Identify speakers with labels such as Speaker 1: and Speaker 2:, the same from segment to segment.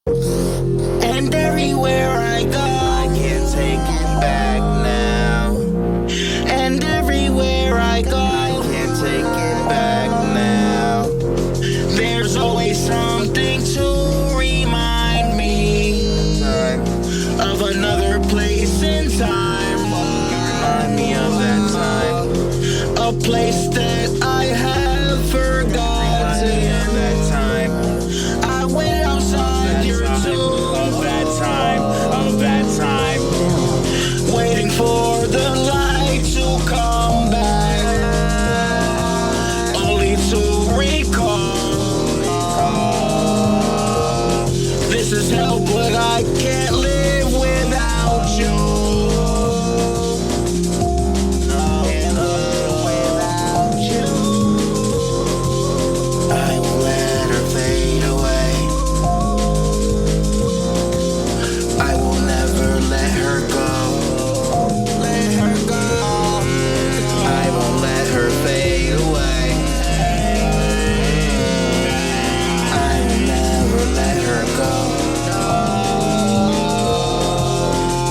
Speaker 1: And everywhere I go, I can't take it back now. And everywhere I go, I can't take it back now. There's always something to remind me of another place in time. Remind me of that time, a place that I have forgotten. That time I went outside your tomb. Of that time, waiting for the light to come back, only to recall this is hell, but I can't live without you.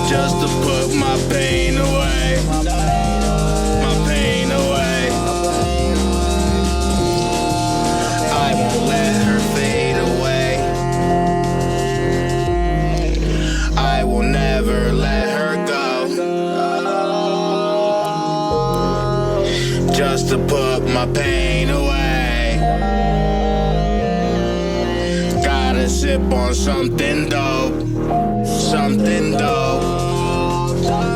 Speaker 1: Just to put my pain away, my pain away. I won't let her fade away. I will never let her go. Just to put my pain away. Gotta sip on something dope, something dope.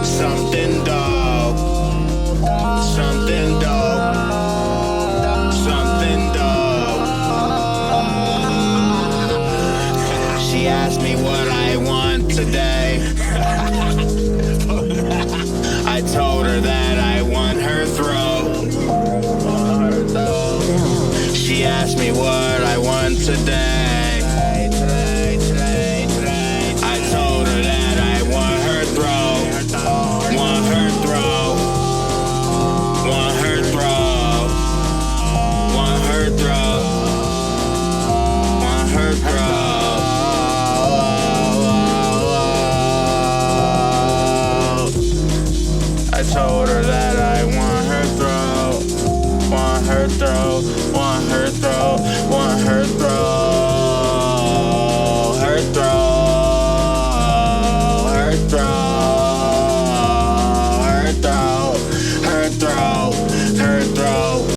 Speaker 1: Something dope, something dope, something dope. She asked me what I want today. I told her that I want her throat. She asked me what I want today. I told her that I want her throat. Want her throat, want her throat, want her throat, want her throat. I told her that I want her throat, want her throat, want her throat, want her throat.